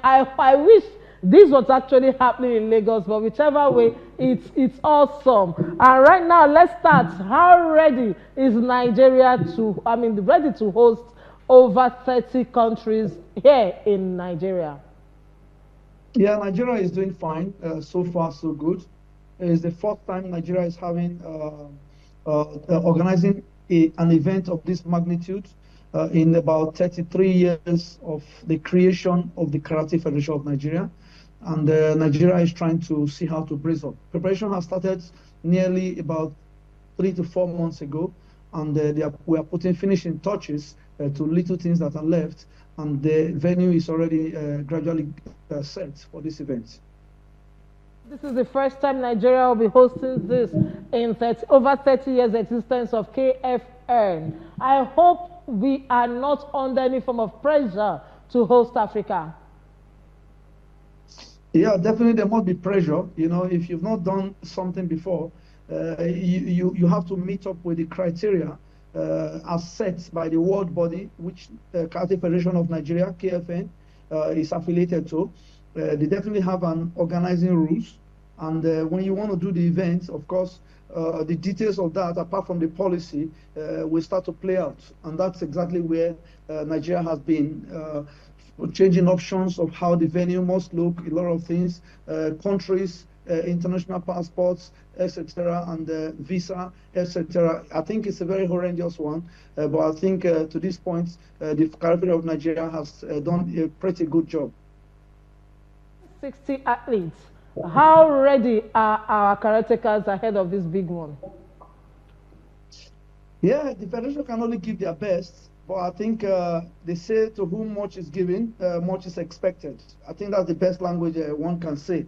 I wish this was actually happening in Lagos, but whichever way, it's awesome. And right now, let's start. How ready is Nigeria to, ready to host over 30 countries here in Nigeria? Yeah, Nigeria is doing fine. So far, so good. It's the fourth time Nigeria is having organizing an event of this magnitude in about 33 years of the creation of the Karate Federation of Nigeria. And Nigeria is trying to see how to brace up. Preparation has started nearly about 3 to 4 months ago, and we are putting finishing touches to little things that are left, and the venue is already gradually set for this event. This is the first time Nigeria will be hosting this in over 30 years existence of KFN. I hope we are not under any form of pressure to host Africa. Yeah, definitely there must be pressure. You know, if you've not done something before, you have to meet up with the criteria as set by the world body, which Karate Federation of Nigeria, KFN, is affiliated to. They definitely have an organizing rules. And when you want to do the event, of course, the details of that, apart from the policy, will start to play out. And that's exactly where Nigeria has been changing options of how the venue must look, a lot of things, countries, international passports, etc., and visa, etc. I think it's a very horrendous one, but I think to this point, the Karate of Nigeria has done a pretty good job. 60 athletes. How ready are our karatecas ahead of this big one? Yeah, the federation can only give their best, but I think they say to whom much is given, much is expected. I think that's the best language one can say.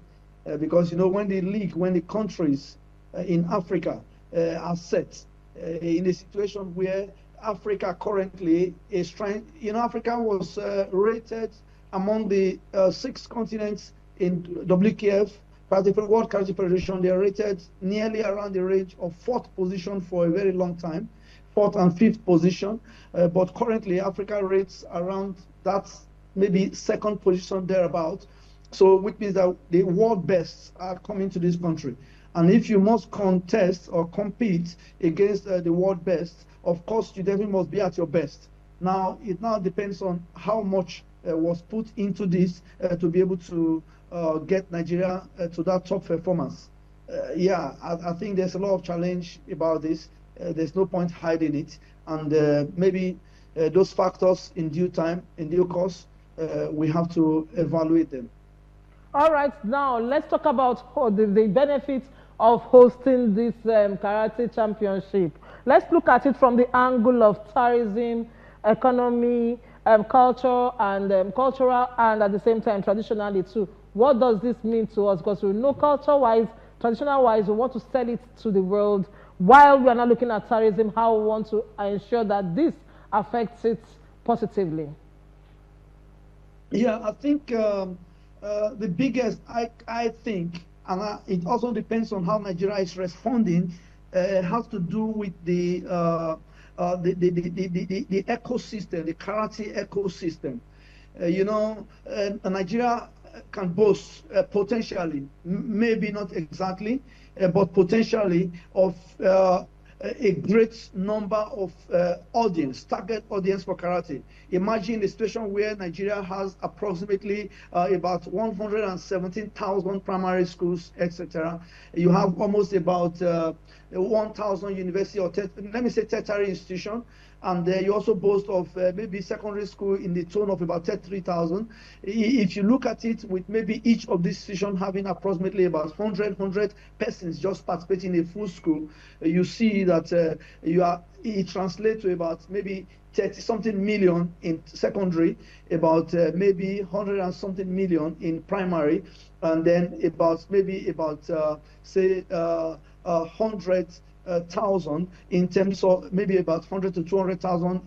Because, you know, when the countries in Africa are set in a situation where Africa currently is trying, you know, Africa was rated among the 6 continents in WKF, World Karate Federation. They are rated nearly around the range of 4th position for a very long time, 4th and 5th position. But currently, Africa rates around that maybe 2nd position thereabout. So, which means that the world bests are coming to this country. And if you must contest or compete against the world best, of course, you definitely must be at your best. Now, it now depends on how much was put into this to be able to get Nigeria to that top performance. Yeah, I think there's a lot of challenge about this. There's no point hiding it. And maybe those factors in due time, in due course, we have to evaluate them. All right, now let's talk about the benefits of hosting this karate championship. Let's look at it from the angle of tourism, economy, culture, and cultural, and at the same time traditionally too. What does this mean to us? Because we know culture-wise, traditional-wise, we want to sell it to the world. While we are not looking at tourism, how we want to ensure that this affects it positively. Yeah, I think the biggest, I think, and it also depends on how Nigeria is responding, has to do with the ecosystem, the karate ecosystem. You know, Nigeria can boast potentially, maybe not exactly, but potentially of a great number of target audience for karate. Imagine a situation where Nigeria has approximately about 117,000 primary schools, etc. You have almost about 1,000 university or let me say tertiary institution, and you also boast of maybe secondary school in the tone of about 33,000. If you look at it with maybe each of these institutions having approximately about 100 persons just participating in a full school, you see that it translates to about maybe 30-something million in secondary, about maybe 100 and something million in primary, and then say 100,000 in terms of maybe about 100 to 200,000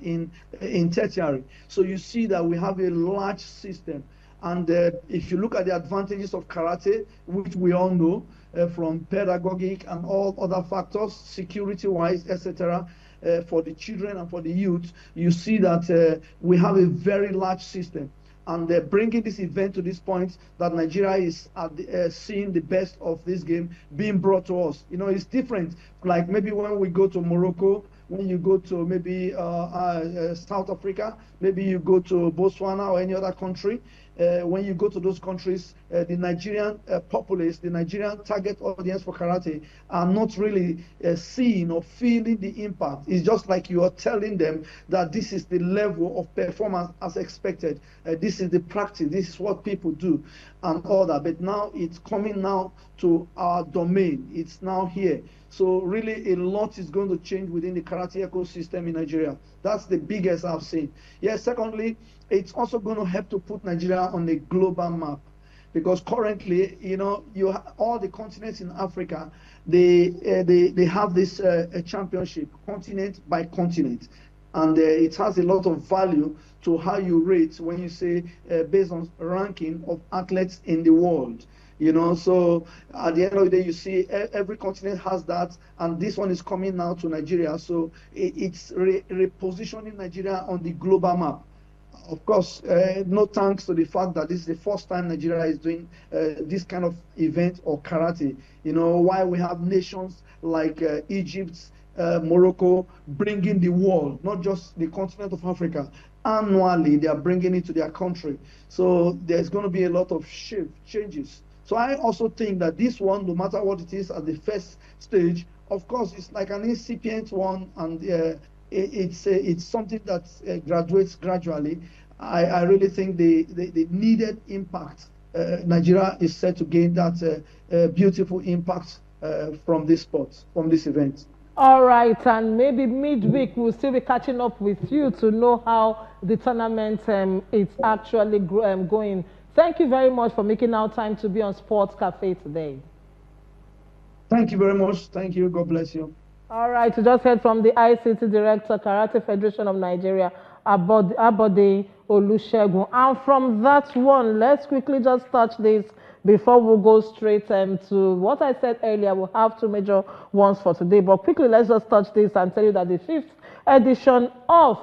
in tertiary. So you see that we have a large system. And if you look at the advantages of karate, which we all know from pedagogic and all other factors, security-wise, etc., for the children and for the youth, you see that we have a very large system. and they're bringing this event to this point that Nigeria is seeing the best of this game being brought to us. You know, it's different. Like maybe when we go to Morocco, when you go to maybe South Africa, maybe you go to Botswana or any other country. When you go to those countries, the Nigerian populace, the Nigerian target audience for karate are not really seeing or feeling the impact. It's just like you are telling them that this is the level of performance as expected. This is the practice. This is what people do and all that. But now it's coming now to our domain. It's now here. So really a lot is going to change within the karate ecosystem in Nigeria. That's the biggest I've seen. Yes, secondly, it's also going to help to put Nigeria on a global map, because currently, you know, all the continents in Africa, they have this championship, continent by continent, and it has a lot of value to how you rate when you say based on ranking of athletes in the world. You know, so at the end of the day, you see every continent has that, and this one is coming now to Nigeria. So it's repositioning Nigeria on the global map. Of course, no thanks to the fact that this is the first time Nigeria is doing this kind of event or karate. You know, why we have nations like Egypt, Morocco bringing the world, not just the continent of Africa. Annually, they are bringing it to their country. So there's going to be a lot of changes. So I also think that this one, no matter what it is at the first stage, of course, it's like an incipient one, and it's something that graduates gradually. I really think the needed impact, Nigeria is set to gain that beautiful impact from this sport, from this event. All right, and maybe midweek we'll still be catching up with you to know how the tournament is actually going. Thank you very much for making our time to be on Sports Cafe today. Thank you very much. Thank you. God bless you. All right, we just heard from the ICT Director, Karate Federation of Nigeria, Abode Olusegun. And from that one, let's quickly just touch this before we go straight to what I said earlier. We'll have two major ones for today, but quickly let's just touch this and tell you that the 5th edition of